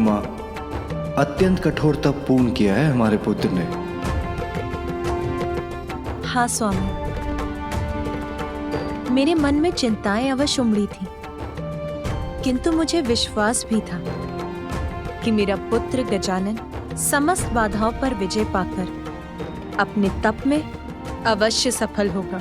माँ, अत्यंत कठोर तप पूर्ण किया है हमारे पुत्र ने। हाँ स्वामी, मेरे मन में चिंताएं अवश्य उमड़ी थी, किंतु मुझे विश्वास भी था कि मेरा पुत्र गजानन समस्त बाधाओं पर विजय पाकर अपने तप में अवश्य सफल होगा।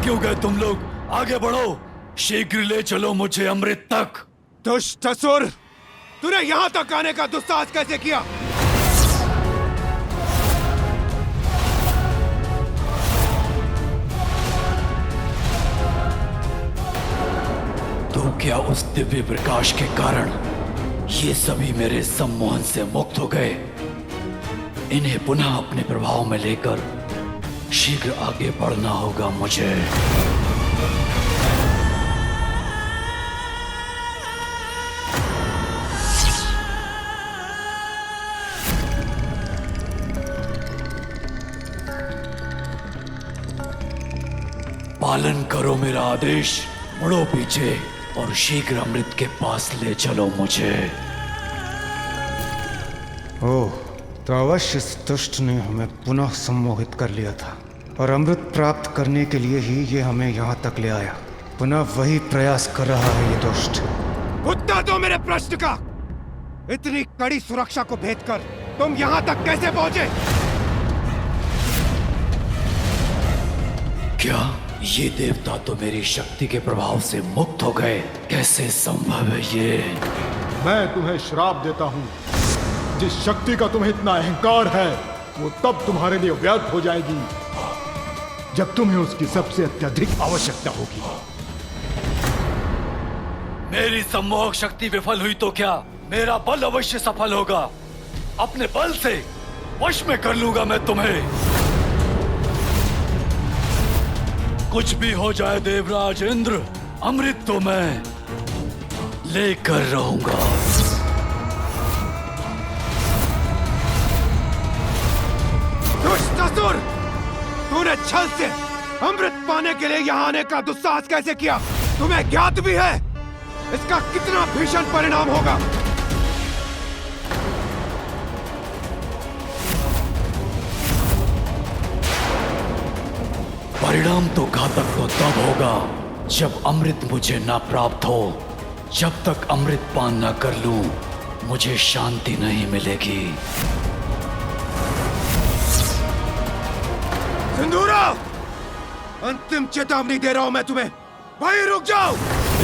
क्यों गए तुम लोग? आगे बढ़ो, शीघ्र ले चलो मुझे अमृत तक। दुष्ट असुर, तूने यहां तक आने का दुस्साहस कैसे किया? तो क्या उस दिव्य प्रकाश के कारण ये सभी मेरे सम्मोहन से मुक्त हो गए? इन्हें पुनः अपने प्रभाव में लेकर शीघ्र आगे बढ़ना होगा मुझे। पालन करो मेरा आदेश, मुड़ो पीछे और शीघ्र अमृत के पास ले चलो मुझे। ओह, तो अवश्य इस दुष्ट ने हमें पुनः सम्मोहित कर लिया था और अमृत प्राप्त करने के लिए ही ये हमें यहाँ तक ले आया। पुनः वही प्रयास कर रहा है ये दुष्ट। उत्तर दो मेरे प्रश्न का। इतनी कड़ी सुरक्षा को भेद कर तुम यहाँ तक कैसे पहुंचे? क्या ये देवता तो मेरी शक्ति के प्रभाव से मुक्त हो गए? कैसे संभव है ये? मैं तुम्हें श्राप देता हूँ। जिस शक्ति का तुम्हें इतना अहंकार है वो तब तुम्हारे लिए व्यर्थ हो जाएगी जब तुम्हें उसकी सबसे अत्यधिक आवश्यकता होगी। मेरी सम्मोहक शक्ति विफल हुई तो क्या, मेरा बल अवश्य सफल होगा। अपने बल से वश में कर लूंगा मैं तुम्हें। कुछ भी हो जाए देवराज इंद्र, अमृत तो मैं लेकर रहूंगा। दुष्ट असुर, तूने छल से अमृत पाने के लिए यहाँ आने का दुस्साहस कैसे किया? तुम्हें ज्ञात भी है इसका कितना भीषण परिणाम होगा? परिणाम तो घातक तो तब होगा जब अमृत मुझे ना प्राप्त हो। जब तक अमृत पान ना कर लूं, मुझे शांति नहीं मिलेगी। सिंदूरा, अंतिम चेतावनी दे रहा हूं मैं तुम्हें, भाई रुक जाओ।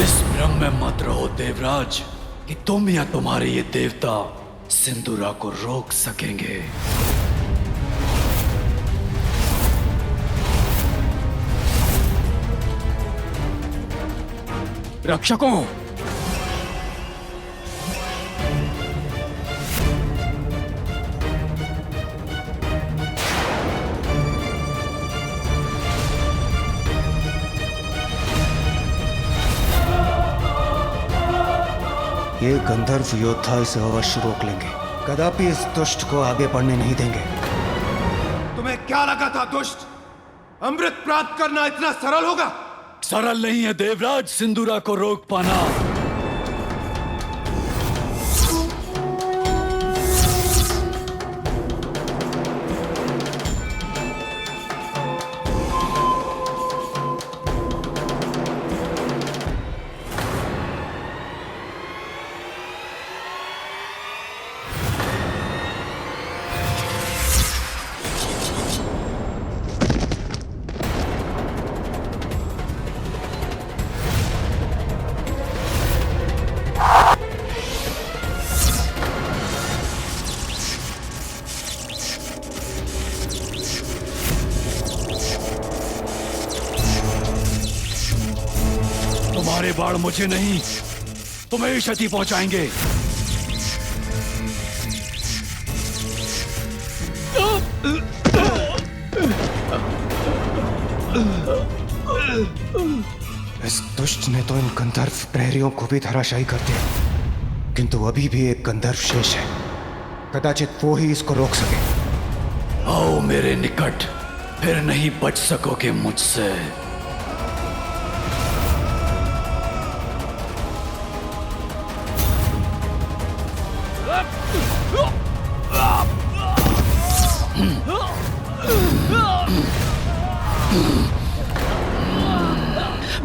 इस भ्रम में मत रहो देवराज कि तुम या तुम्हारे ये देवता सिंदूरा को रोक सकेंगे। रक्षकों, ये गंधर्व योद्धा इसे अवश्य रोक लेंगे, कदापि इस दुष्ट को आगे बढ़ने नहीं देंगे। तुम्हें क्या लगा था दुष्ट, अमृत प्राप्त करना इतना सरल होगा? सरल नहीं है देवराज सिंदूरा को रोक पाना। तुम्हारे बाण मुझे नहीं, तुम्हें क्षति पहुंचाएंगे। इस दुष्ट ने तो इन गंधर्व प्रहरियों को भी धराशायी कर दिया, किंतु अभी भी एक गंधर्व शेष है। कदाचित वो ही इसको रोक सके। आओ मेरे निकट, फिर नहीं बच सकोगे मुझसे।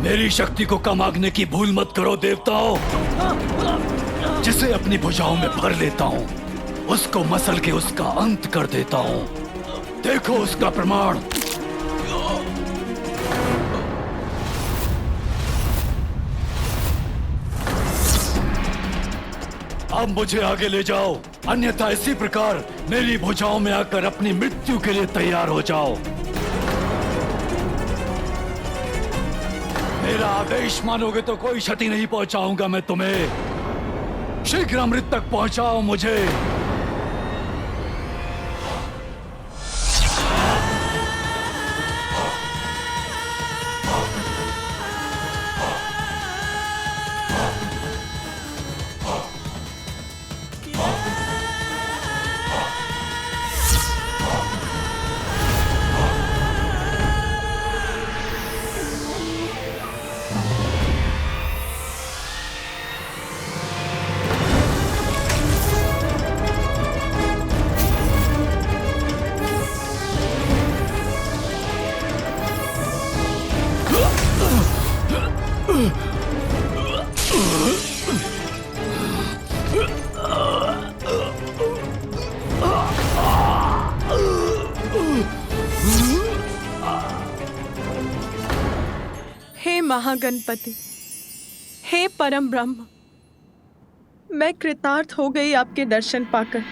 मेरी शक्ति को कम आंकने की भूल मत करो देवताओं। जिसे अपनी भुजाओं में भर लेता हूं, उसको मसल के उसका अंत कर देता हूं। देखो उसका प्रमाण। अब मुझे आगे ले जाओ, अन्यथा इसी प्रकार मेरी भुजाओं में आकर अपनी मृत्यु के लिए तैयार हो जाओ। मेरा आदेश मानोगे तो कोई क्षति नहीं पहुंचाऊंगा मैं तुम्हें। शीघ्र अमृत तक पहुंचाओ मुझे। हे महागणपति, हे परम ब्रह्म, मैं कृतार्थ हो गई आपके दर्शन पाकर।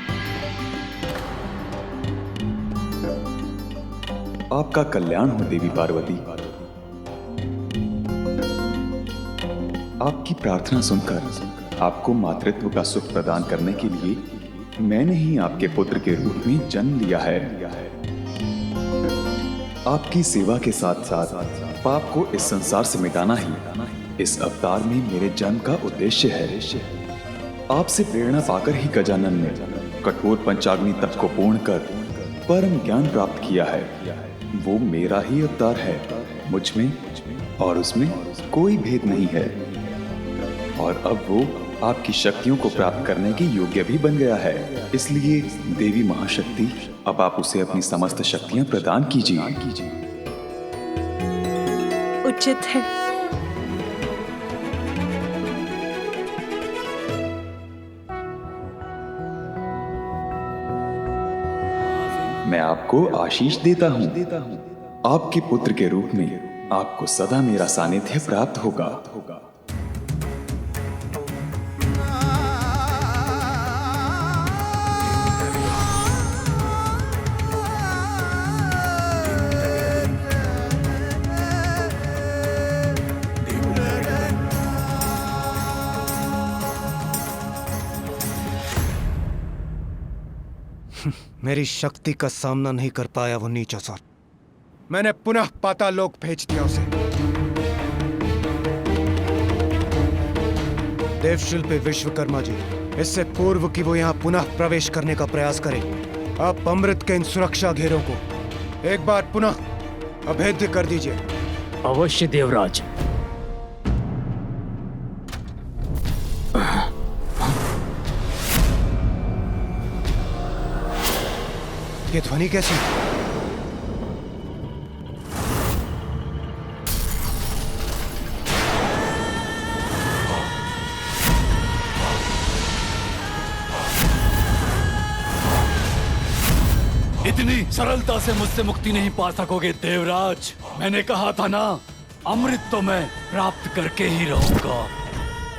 आपका कल्याण हो देवी पार्वती। आपकी प्रार्थना सुनकर आपको मातृत्व का सुख प्रदान करने के लिए मैंने ही आपके पुत्र के रूप में जन्म लिया है। आपकी सेवा के साथ साथ पाप को इस संसार से मिटाना ही इस अवतार में मेरे जन्म का उद्देश्य है। आपसे प्रेरणा पाकर ही गजानन ने कठोर पंचाग्नि तप को पूर्ण कर परम ज्ञान प्राप्त किया है। वो मेरा ही अवतार है। मुझ में और उसमें कोई भेद नहीं है। और अब वो आपकी शक्तियों को प्राप्त करने के योग्य भी बन गया है। इसलिए देवी महाशक्ति, अब आप उसे अपनी समस्त शक्तियां प्रदान कीजिए। उचित है। मैं आपको आशीष देता हूँ। आपके पुत्र के रूप में आपको सदा मेरा सानिध्य प्राप्त होगा। मेरी शक्ति का सामना नहीं कर पाया वो नीच असुर। मैंने पुनः पाताल लोक भेज दिया उसे। देवशिल्पी विश्वकर्मा जी, इससे पूर्व कि वो यहाँ पुनः प्रवेश करने का प्रयास करे, आप अमृत के इन सुरक्षा घेरों को एक बार पुनः अभेद्य कर दीजिए। अवश्य देवराज। ये ध्वनि कैसी? इतनी सरलता से मुझसे मुक्ति नहीं पा सकोगे देवराज। मैंने कहा था ना, अमृत तो मैं प्राप्त करके ही रहूंगा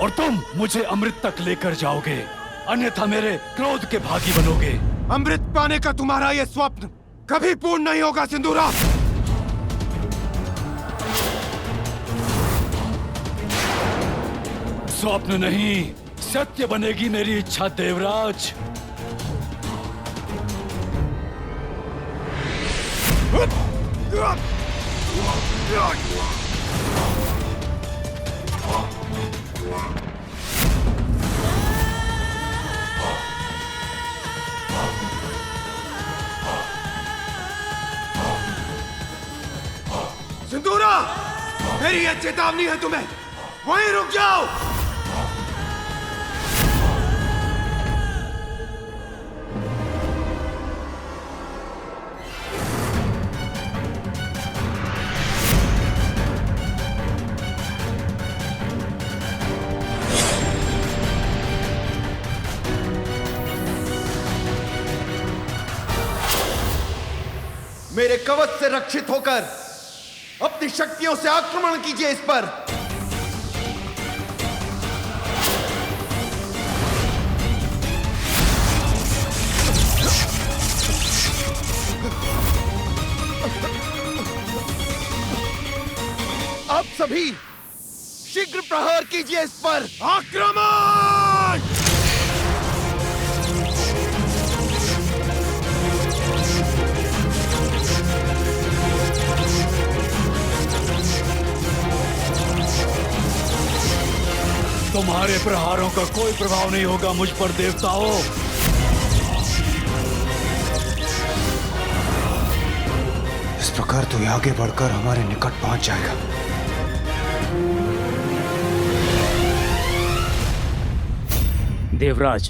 और तुम मुझे अमृत तक लेकर जाओगे, अन्यथा मेरे क्रोध के भागी बनोगे। अमृत पाने का तुम्हारा यह स्वप्न कभी पूर्ण नहीं होगा सिंदूरा। स्वप्न नहीं, सत्य बनेगी मेरी इच्छा देवराज। सिंदूरा, मेरी यह चेतावनी है तुम्हें, वहीं रुक जाओ। मेरे कवच से रक्षित होकर अपनी शक्तियों से आक्रमण कीजिए इस पर। आप सभी शीघ्र प्रहार कीजिए इस पर। आक्रमण! तुम्हारे प्रहारों का कोई प्रभाव नहीं होगा मुझ पर देवताओं। इस प्रकार तू आगे बढ़कर हमारे निकट पहुंच जाएगा। देवराज,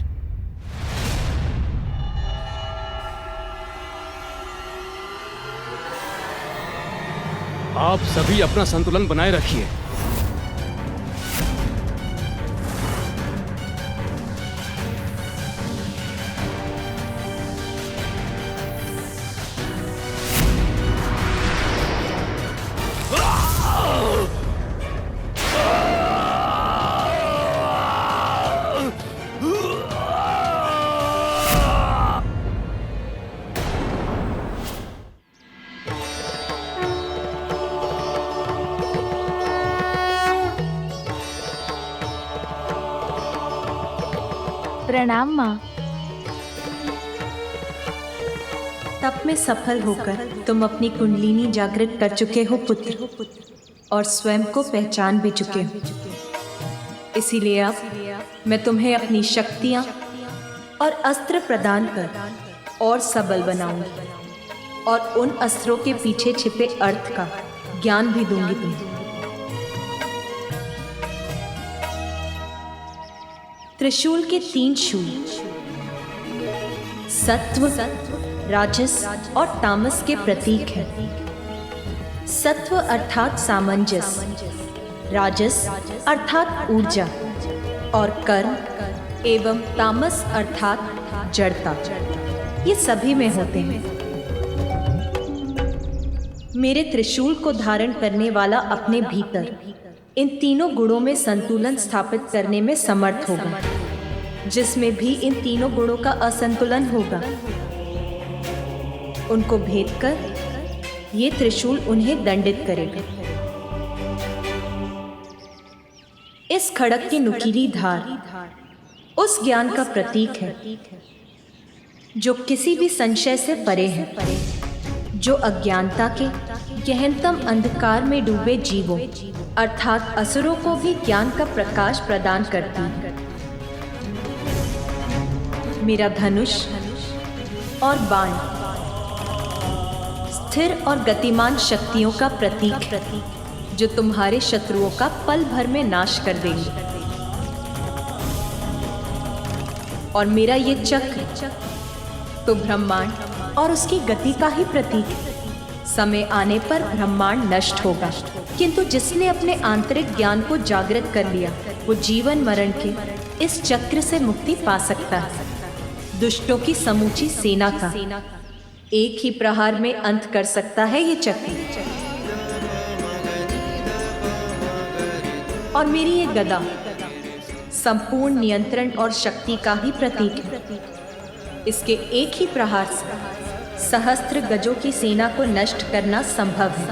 आप सभी अपना संतुलन बनाए रखिए। प्रणाम माँ। तप में सफल होकर तुम अपनी कुंडलिनी जागृत कर चुके हो पुत्र, और स्वयं को पहचान भी चुके हो। इसीलिए अब मैं तुम्हें अपनी शक्तियां और अस्त्र प्रदान कर और सबल बनाऊंगी, और उन अस्त्रों के पीछे छिपे अर्थ का ज्ञान भी दूंगी तुम्हें। त्रिशूल के 3 शूल सत्व, राजस और तामस के प्रतीक हैं। सत्व अर्थात सामंजस्य, राजस अर्थात ऊर्जा, और कर्म एवं तामस अर्थात जड़ता, ये सभी में होते हैं। मेरे त्रिशूल को धारण करने वाला अपने भीतर इन तीनों गुणों में संतुलन स्थापित करने में समर्थ होगा। जिसमें भी इन तीनों गुणों का असंतुलन होगा, उनको भेद कर ये त्रिशूल उन्हें दंडित करेगा। इस खड़ग की नुकीली धार उस ज्ञान का प्रतीक है जो किसी भी संशय से परे है, जो अज्ञानता के गहनतम अंधकार में डूबे जीवों अर्थात असुरों को भी ज्ञान का प्रकाश प्रदान करती है। मेरा धनुष और बाण स्थिर और गतिमान शक्तियों का प्रतीक है, जो तुम्हारे शत्रुओं का पल भर में नाश कर देंगे। और मेरा ये चक्र तो ब्रह्मांड और उसकी गति का ही प्रतीक है। समय आने पर ब्रह्मांड नष्ट होगा, किंतु जिसने अपने आंतरिक ज्ञान को जागृत कर लिया, वो जीवन मरण के इस चक्र से मुक्ति पा सकता है। दुष्टों की समूची सेना का एक ही प्रहार में अंत कर सकता है ये चक्र। और मेरी ये गदा संपूर्ण नियंत्रण और शक्ति का ही प्रतीक है। इसके एक ही प्रहार से सहस्त्र गजों की सेना को नष्ट करना संभव है।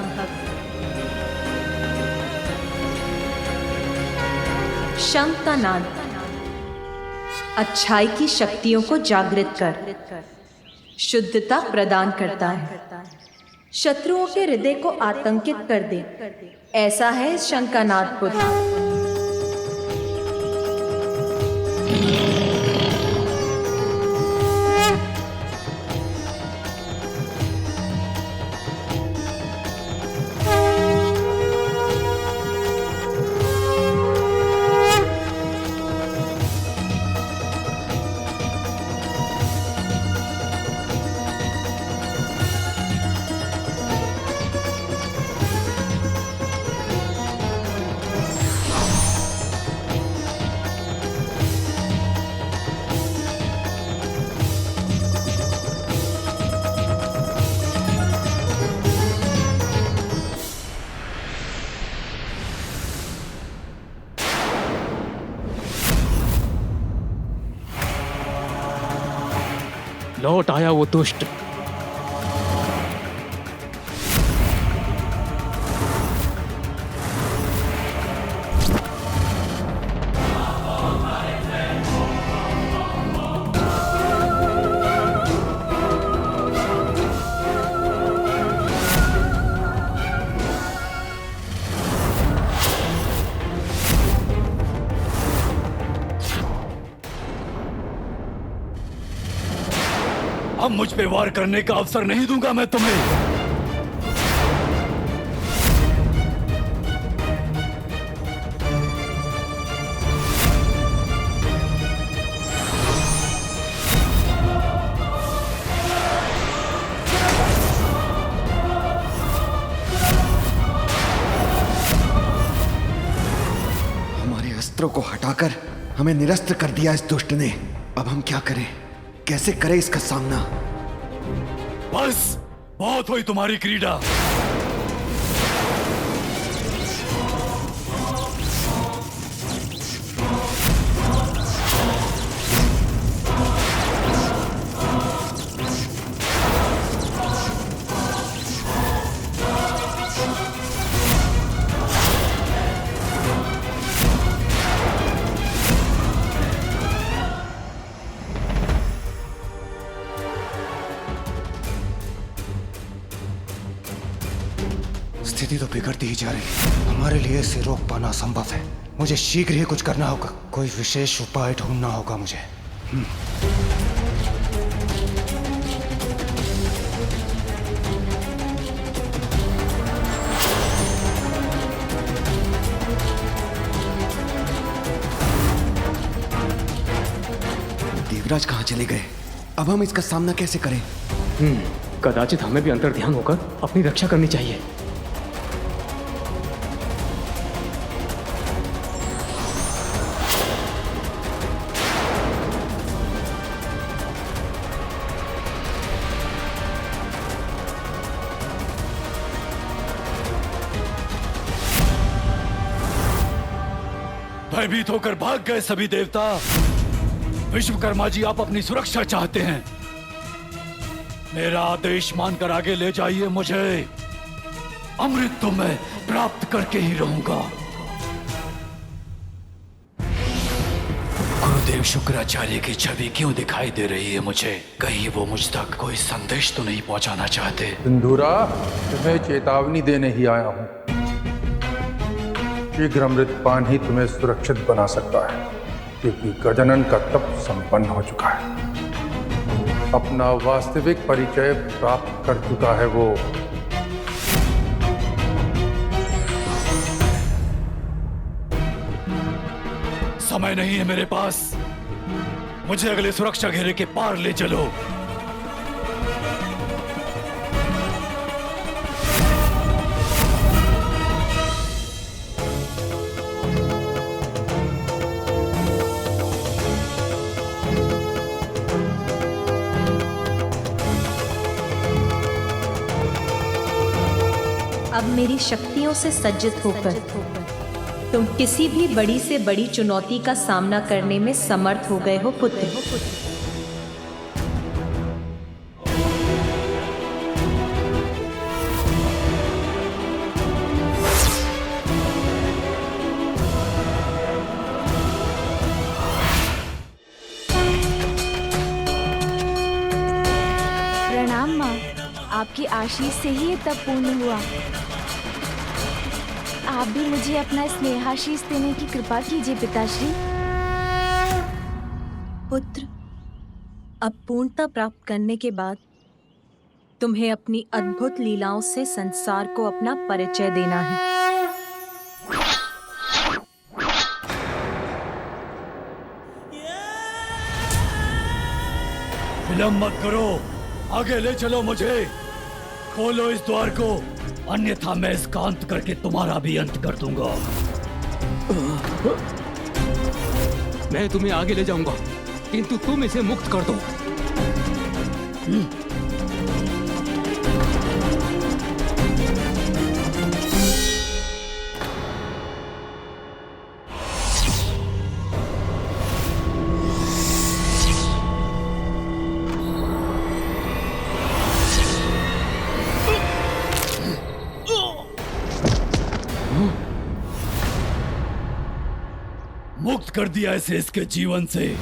शम का नाद अच्छाई की शक्तियों को जागृत कर शुद्धता प्रदान करता है। शत्रुओं के हृदय को आतंकित कर दे, ऐसा है इस शंकानाद पुत्र। लौट आया वो दुष्ट। अब मुझ पे वार करने का अवसर नहीं दूंगा मैं तुम्हें। हमारे अस्त्रों को हटाकर हमें निरस्त्र कर दिया इस दुष्ट ने। अब हम क्या करें, कैसे करें इसका सामना? बस बहुत हुई तुम्हारी क्रीड़ा। स्थिति तो बिगड़ती ही जा रही है। हमारे लिए इसे रोक पाना असंभव है। मुझे शीघ्र ही कुछ करना होगा। कोई विशेष उपाय ढूंढना होगा मुझे। देवराज कहाँ चले गए? अब हम इसका सामना कैसे करें? कदाचित हमें भी अंतर्ध्यान होकर अपनी रक्षा करनी चाहिए। भयभीत होकर भाग गए सभी देवता। विश्वकर्मा जी, आप अपनी सुरक्षा चाहते हैं। मेरा आदेश मानकर आगे ले जाइए मुझे। अमृत तो मैं प्राप्त करके ही रहूंगा। गुरुदेव शुक्राचार्य की छवि क्यों दिखाई दे रही है मुझे? कहीं वो मुझ तक कोई संदेश तो नहीं पहुंचाना चाहते? सिंधूरा, तुम्हें चेतावनी देने ही आया हूं। शीघ्र अमृतपान ही तुम्हें सुरक्षित बना सकता है, क्योंकि गजानन का तप संपन्न हो चुका है। अपना वास्तविक परिचय प्राप्त कर चुका है वो। समय नहीं है मेरे पास। मुझे अगले सुरक्षा घेरे के पार ले चलो। अब मेरी शक्तियों से सज्जित होकर तुम किसी भी बड़ी से बड़ी चुनौती का सामना करने में समर्थ हो गए हो पुत्र। प्रणाम माँ। आपकी आशीष से ही ये तप पूर्ण हुआ। आप भी मुझे अपना स्नेहाशीष देने की कृपा कीजिए पिताश्री। पुत्र, अब पूर्णता प्राप्त करने के बाद तुम्हें अपनी अद्भुत लीलाओं से संसार को अपना परिचय देना है। विलंब मत करो, आगे ले चलो मुझे। खोलो इस द्वार को, अन्यथा मैं इसका अंत करके तुम्हारा भी अंत कर दूंगा। मैं तुम्हें आगे ले जाऊंगा, किंतु तुम इसे मुक्त कर दो। मुक्त कर दिया इसे इसके जीवन से।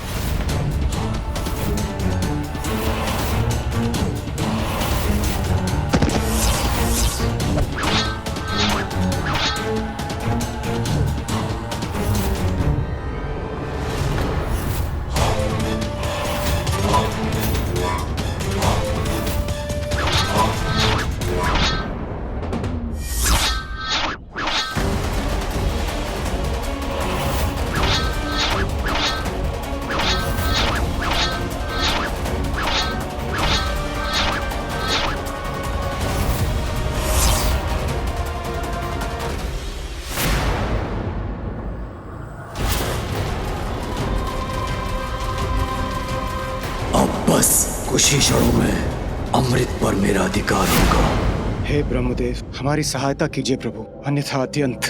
बस कुछ ही क्षणों में अमृत पर मेरा अधिकार होगा। हे ब्रह्मदेव, हमारी सहायता कीजिए प्रभु, अन्यथा अत्यंत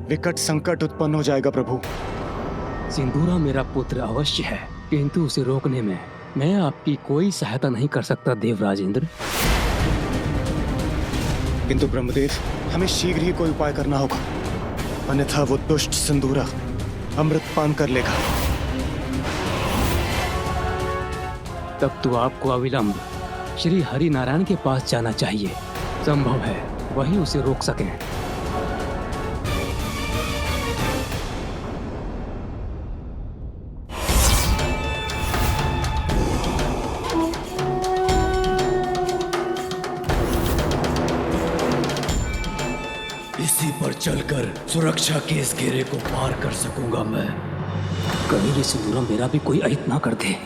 विकट संकट उत्पन्न हो जाएगा प्रभु। सिंदूरा मेरा पुत्र अवश्य है, किंतु उसे रोकने में मैं आपकी कोई सहायता नहीं कर सकता देवराजेंद्र। किंतु ब्रह्मदेव, हमें शीघ्र ही कोई उपाय करना होगा, अन्यथा वो दुष्ट सिंदूरा अमृत पान कर लेगा। तब तो आपको अविलंब श्री हरि नारायण के पास जाना चाहिए। संभव है वही उसे रोक सकें। इसी पर चलकर सुरक्षा के इस घेरे को पार कर सकूंगा मैं। कहीं ये सिंदूरा मेरा भी कोई अहित ना कर दे।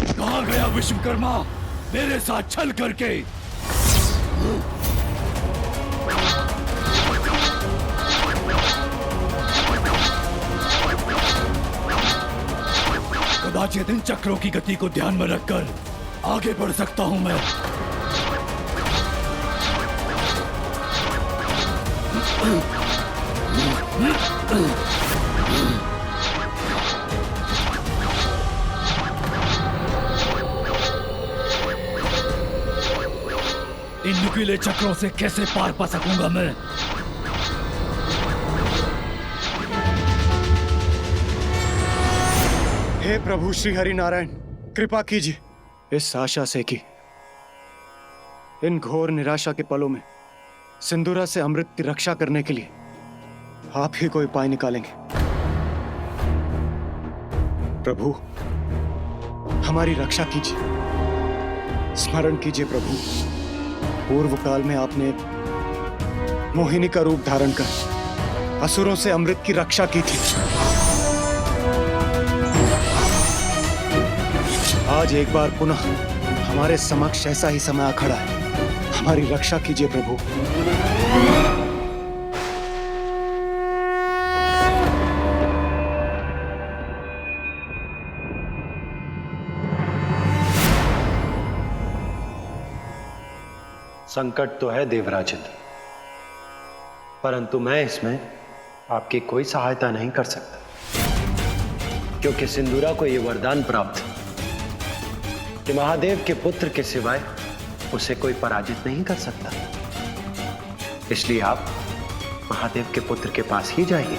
कहाँ गया विश्वकर्मा, मेरे साथ छल करके? कदाचित इन चक्रों की गति को ध्यान में रखकर आगे बढ़ सकता हूं मैं। इन नुकीले चक्रों से कैसे पार पा सकूंगा मैं? हे प्रभु श्री हरि नारायण, कृपा कीजिए इस आशा से कि इन घोर निराशा के पलों में सिंदूरा से अमृत की रक्षा करने के लिए आप ही कोई उपाय निकालेंगे। प्रभु, हमारी रक्षा कीजिए। स्मरण कीजिए प्रभु, पूर्व काल में आपने मोहिनी का रूप धारण कर असुरों से अमृत की रक्षा की थी। आज एक बार पुनः हमारे समक्ष ऐसा ही समय आ खड़ा है। हमारी रक्षा कीजिए प्रभु। संकट तो है देवराजित, परंतु मैं इसमें आपकी कोई सहायता नहीं कर सकता, क्योंकि सिंदूरा को यह वरदान प्राप्त कि महादेव के पुत्र के सिवाय उसे कोई पराजित नहीं कर सकता। इसलिए आप महादेव के पुत्र के पास ही जाइए।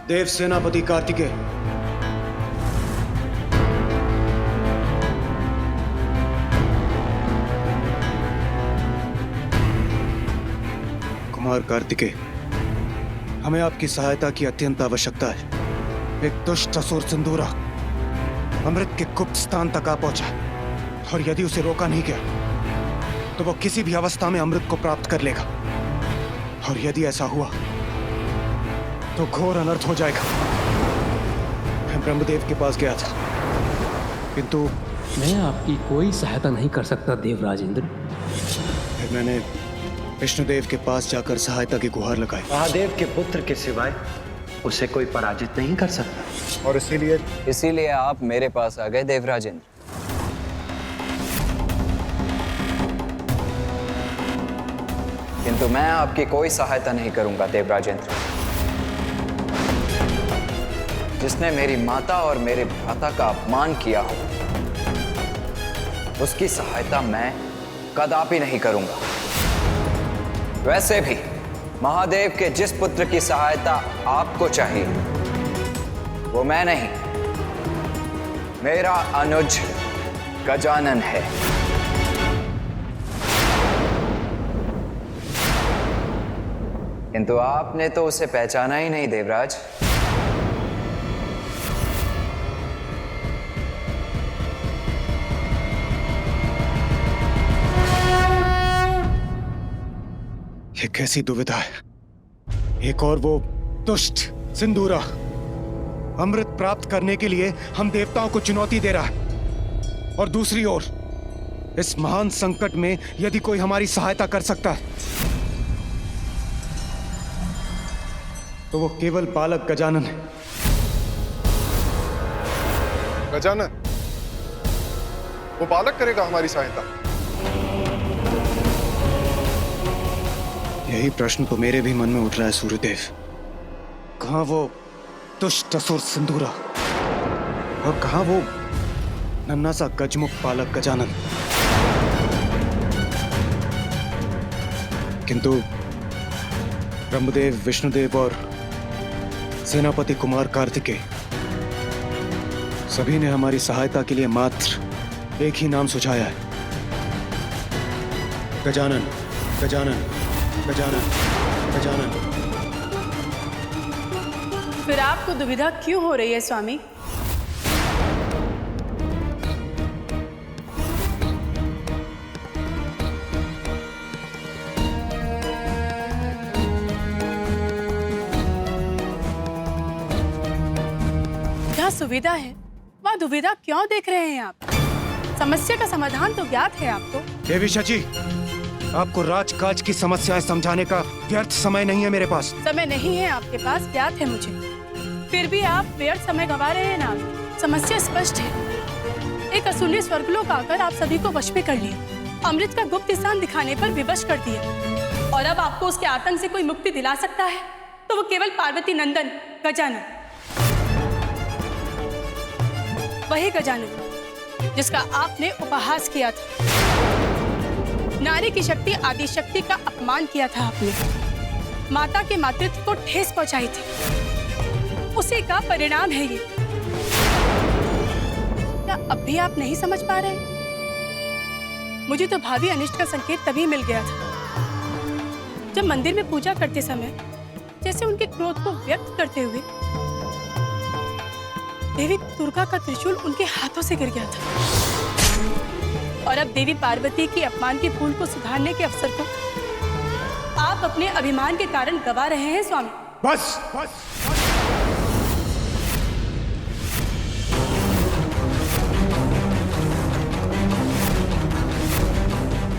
देव सेनापति कार्तिकेय, कुमार कार्तिकेय, हमें आपकी सहायता की अत्यंत आवश्यकता है। एक दुष्ट असुर सिंदूरा अमृत के गुप्त स्थान तक आ पहुंचा, और यदि उसे रोका नहीं गया तो वो किसी भी अवस्था में अमृत को प्राप्त कर लेगा, और यदि ऐसा हुआ तो घोर अनर्थ हो जाएगा। मैं ब्रह्मदेव के पास गया था, किंतु मैं आपकी कोई सहायता नहीं कर सकता देवराजेंद्र। फिर मैंने विष्णुदेव के पास जाकर सहायता की गुहार लगाई। महादेव के पुत्र के सिवाय उसे कोई पराजित नहीं कर सकता, और इसीलिए आप मेरे पास आ गए देवराजेंद्र। किंतु मैं आपकी कोई सहायता नहीं करूंगा देवराजेंद्र। जिसने मेरी माता और मेरे भ्राता का अपमान किया हो, उसकी सहायता मैं कदापि नहीं करूंगा। वैसे भी महादेव के जिस पुत्र की सहायता आपको चाहिए वो मैं नहीं, मेरा अनुज गजानन है। किंतु आपने तो उसे पहचाना ही नहीं देवराज। ये कैसी दुविधा है। एक और वो दुष्ट सिंदूरा अमृत प्राप्त करने के लिए हम देवताओं को चुनौती दे रहा है, और दूसरी ओर इस महान संकट में यदि कोई हमारी सहायता कर सकता है तो वो केवल बालक गजानन है। गजानन, वो बालक करेगा हमारी सहायता? यही प्रश्न तो मेरे भी मन में उठ रहा है सूर्यदेव। कहां वो दुष्ट असुर सिंदूरा, और कहां वो नन्हा सा गजमुख बालक गजानन। किंतु ब्रह्मदेव, विष्णुदेव और सेनापति कुमार कार्तिकेय सभी ने हमारी सहायता के लिए मात्र एक ही नाम सुझाया है, गजानन, गजानन, गजानन, गजानन। फिर आपको दुविधा क्यों हो रही है स्वामी? जहाँ सुविधा है वहाँ दुविधा क्यों देख रहे हैं आप? समस्या का समाधान तो ज्ञात है आपको। देवी शची, आपको राजकाज की समस्याएं समझाने का व्यर्थ समय नहीं है मेरे पास। समय नहीं है आपके पास, ज्ञात है मुझे। फिर भी आप व्यर्थ समय गंवा रहे हैं ना। समस्या स्पष्ट है। एक असुर ने स्वर्गलोक आकर आप सभी को वश में कर लिया, अमृत का गुप्त स्थान दिखाने पर विवश कर दिया, और अब आपको उसके आतंक से कोई मुक्ति दिला सकता है तो वो केवल पार्वती नंदन गजानन, वही गजानन जिसका आपने उपहास किया था। नारी की शक्ति आदि शक्ति का अपमान किया था आपने, माता के मातृत्व को ठेस पहुंचाई थी। उसी का परिणाम है ये। क्या अब भी आप नहीं समझ पा रहे? मुझे तो भावी अनिष्ट का संकेत तभी मिल गया था जब मंदिर में पूजा करते समय जैसे उनके क्रोध को व्यक्त करते हुए देवी दुर्गा का त्रिशूल उनके हाथों से गिर गया था, और अब देवी पार्वती की अपमान की भूल को सुधारने के अवसर को आप अपने अभिमान के कारण गवा रहे हैं स्वामी। बस, बस,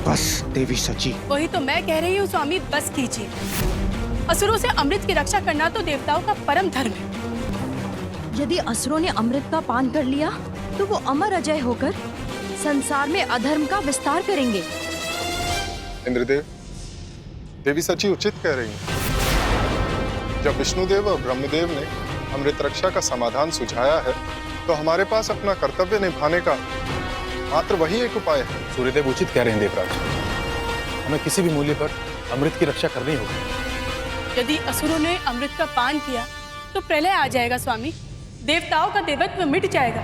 बस देवी सची। वही तो मैं कह रही हूँ स्वामी, बस कीजिए। असुरों से अमृत की रक्षा करना तो देवताओं का परम धर्म है। यदि असुरों ने अमृत का पान कर लिया तो वो अमर अजय होकर संसार में अधर्म का विस्तार करेंगे। इंद्रदेव, देवी सची उचित कह रही हैं। जब विष्णुदेव और ब्रह्मदेव ने अमृत रक्षा का समाधान सुझाया है, तो हमारे पास अपना कर्तव्य निभाने का मात्र वही एक उपाय है। सूर्यदेव उचित कह रहे हैं देवराज, हमें किसी भी मूल्य पर अमृत की रक्षा करनी होगी। यदि असुरों ने अमृत का पान किया तो प्रलय आ जाएगा स्वामी, देवताओं का देवत्व मिट जाएगा।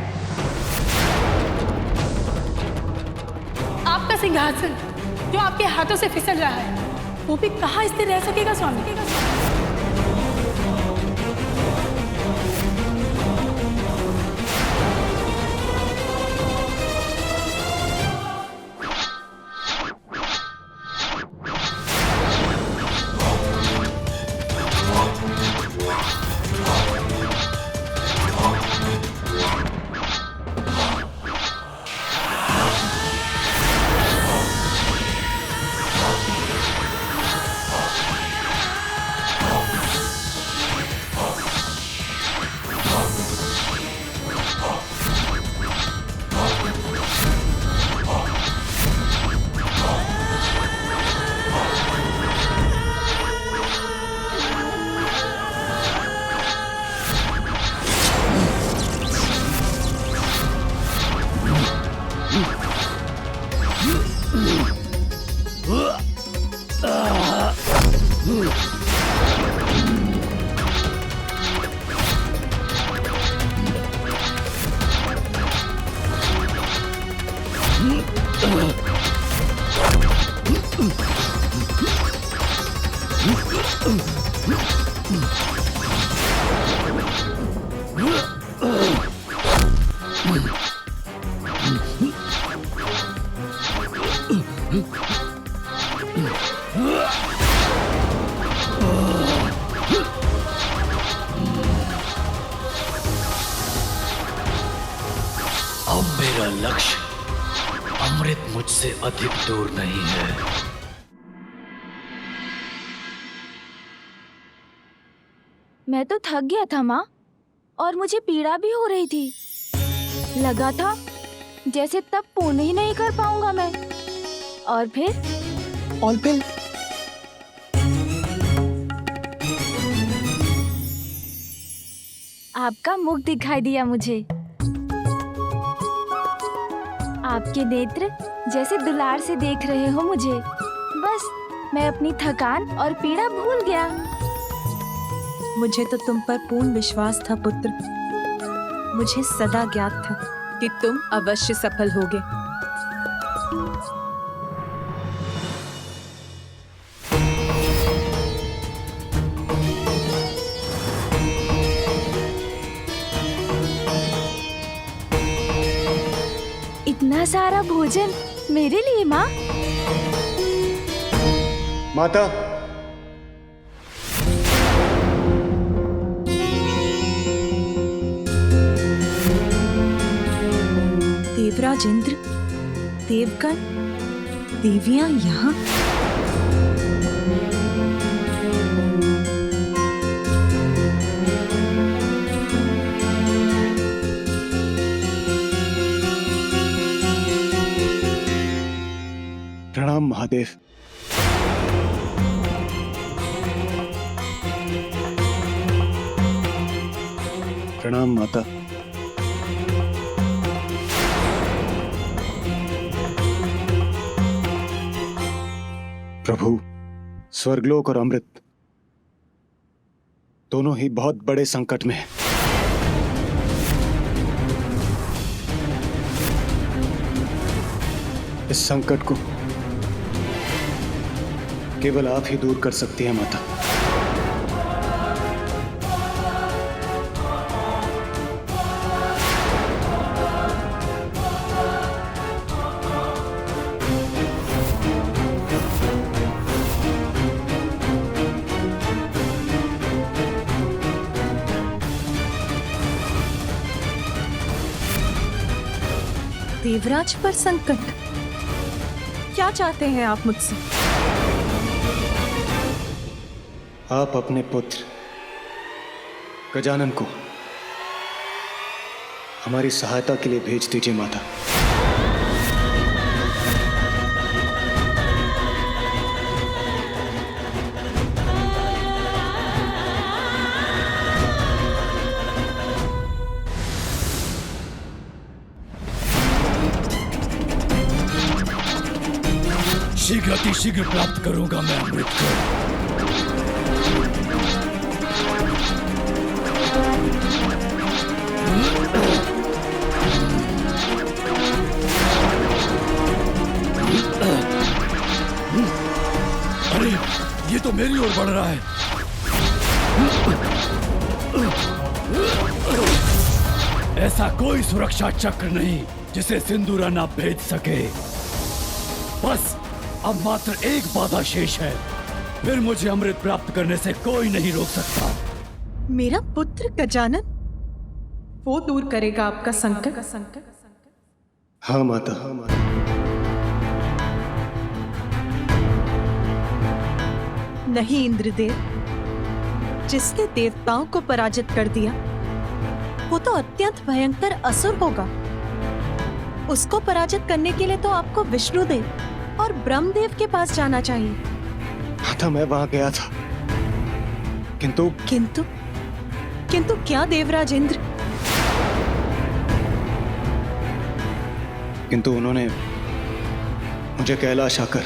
आपका सिंहासन जो आपके हाथों से फिसल रहा है, वो भी कहाँ स्थिर रह सकेगा स्वामी? अब मेरा लक्ष्य अमृत मुझसे अधिक दूर नहीं है। मैं तो थक गया था माँ, और मुझे पीड़ा भी हो रही थी। लगा था जैसे तब पूर्ण ही नहीं कर पाऊंगा मैं। और फिर आपका मुख दिखाई दिया मुझे। आपके नेत्र जैसे दुलार से देख रहे हो मुझे। बस मैं अपनी थकान और पीड़ा भूल गया। मुझे तो तुम पर पूर्ण विश्वास था पुत्र। मुझे सदा ज्ञात था कि तुम अवश्य सफल होगे। इतना सारा भोजन मेरे लिए माँ? माता, देवराज इंद्र, देवगण, देवियां यहाँ? प्रणाम महादेव। प्रणाम माता। प्रभु, स्वर्गलोक और अमृत दोनों ही बहुत बड़े संकट में हैं। इस संकट को केवल आप ही दूर कर सकती हैं माता। देवराज पर संकट? क्या चाहते हैं आप मुझसे? आप अपने पुत्र गजानन को हमारी सहायता के लिए भेज दीजिए माता। शीघ्र अतिशीघ्र प्राप्त करूंगा मैं अमृत को। अरे ये तो मेरी ओर बढ़ रहा है। ऐसा कोई सुरक्षा चक्र नहीं जिसे सिंदूरा ना भेद सके। बस अब मात्र एक बाधा शेष है, फिर मुझे अमृत प्राप्त करने से कोई नहीं रोक सकता। मेरा पुत्र गजानन, वो दूर करेगा आपका संकट। हाँ माता। नहीं इंद्रदेव, जिसने देवताओं को पराजित कर दिया वो तो अत्यंत भयंकर असुर होगा। उसको पराजित करने के लिए तो आपको विष्णुदेव और ब्रह्मदेव के पास जाना चाहिए। माता मैं वहां गया था, किंतु किंतु क्या देवराज इंद्र? किंतु उन्होंने मुझे कैलाश आकर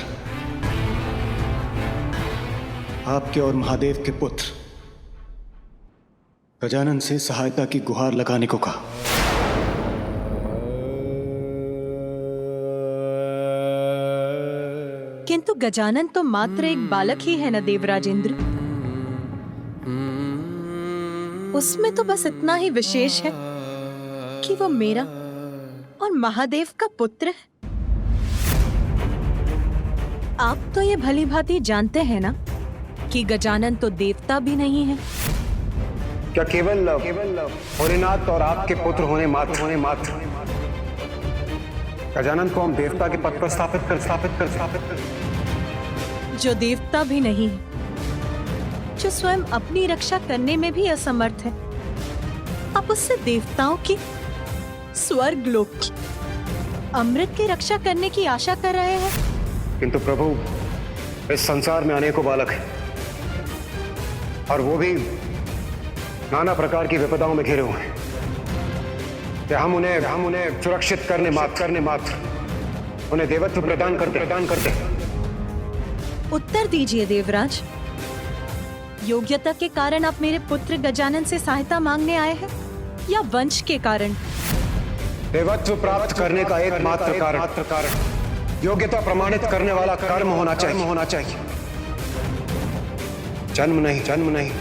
आपके और महादेव के पुत्र गजानन से सहायता की गुहार लगाने को कहा। किंतु गजानन तो मात्र एक बालक ही है न देवराज इंद्र। उसमें तो बस इतना ही विशेष है कि वो मेरा और महादेव का पुत्र है। आप तो ये भली भांति जानते हैं ना कि गजानन तो देवता भी नहीं है। क्या केवल भोलेनाथ और आपके पुत्र होने मात्र गजानन को हम देवता के पद पर स्थापित कर जो देवता भी नहीं है, जो स्वयं अपनी रक्षा करने में भी असमर्थ है, आप उससे देवताओं की, स्वर्ग लोक की, अमृत की रक्षा करने की आशा कर रहे हैं। किंतु प्रभु, इस संसार में अनेकों बालक हैं और वो भी नाना प्रकार की विपदाओं में घिरे हुए हैं कि हम उन्हें सुरक्षित करने मात्र उन्हें देवत्व प्रदान करते। उत्तर दीजिए देवराज, योग्यता के कारण आप मेरे पुत्र गजानन से सहायता मांगने आए हैं या वंश के कारण? देवत्व प्राप्त करने का एकमात्र कारण योग्यता प्रमाणित करने वाला कर्म होना चाहिए। जन्म नहीं।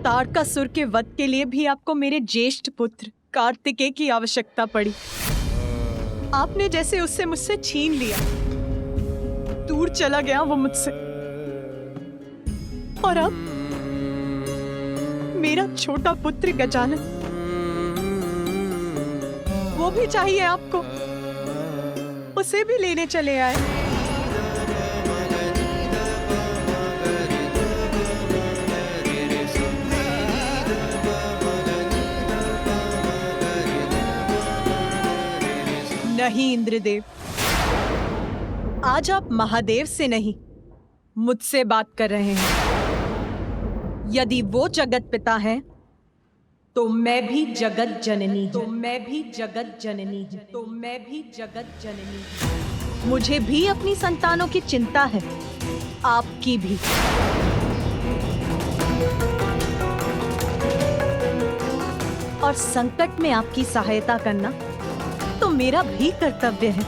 तारकासुर के वध के लिए भी आपको मेरे ज्येष्ठ पुत्र कार्तिकेय की आवश्यकता पड़ी। आपने जैसे उससे मुझसे छीन लिया, दूर चला गया वो मुझसे, और अब मेरा छोटा पुत्र गजानन, वो भी चाहिए आपको, उसे भी लेने चले आए। नहीं इंद्रदेव, आज आप महादेव से नहीं मुझसे बात कर रहे हैं। यदि वो जगत पिता है तो मैं भी जगत जननी हूं। मुझे भी अपनी संतानों की चिंता है, आपकी भी। और संकट में आपकी सहायता करना तो मेरा भी कर्तव्य है।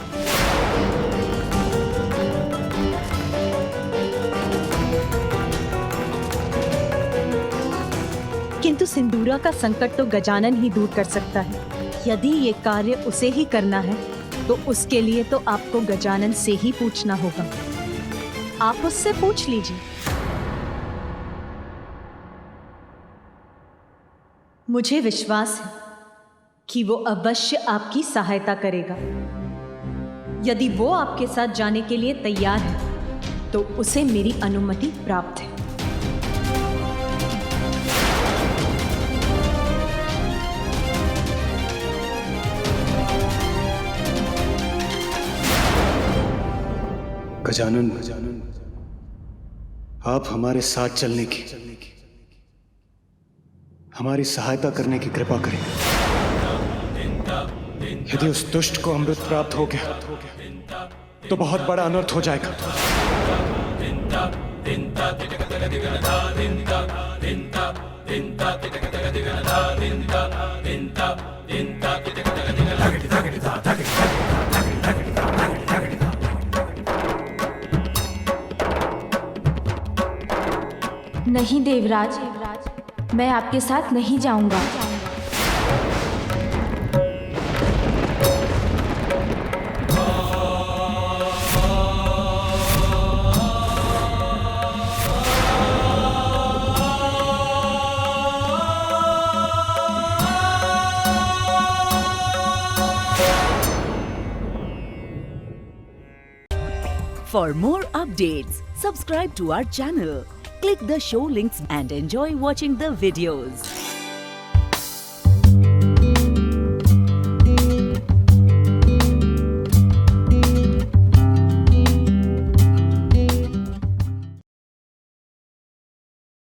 किंतु सिंदूरा का संकट तो गजानन ही दूर कर सकता है। यदि ये कार्य उसे ही करना है तो उसके लिए तो आपको गजानन से ही पूछना होगा। आप उससे पूछ लीजिए। मुझे विश्वास है कि वो अवश्य आपकी सहायता करेगा। यदि वो आपके साथ जाने के लिए तैयार है तो उसे मेरी अनुमति प्राप्त है। गजानन, आप हमारे साथ चलने की हमारी सहायता करने की कृपा करें। यदि उस दुष्ट को अमृत प्राप्त हो गया तो बहुत बड़ा अनर्थ हो जाएगा। नहीं देवराज, मैं आपके साथ नहीं जाऊंगा। For more updates, subscribe to our channel, click the show links and enjoy watching the videos.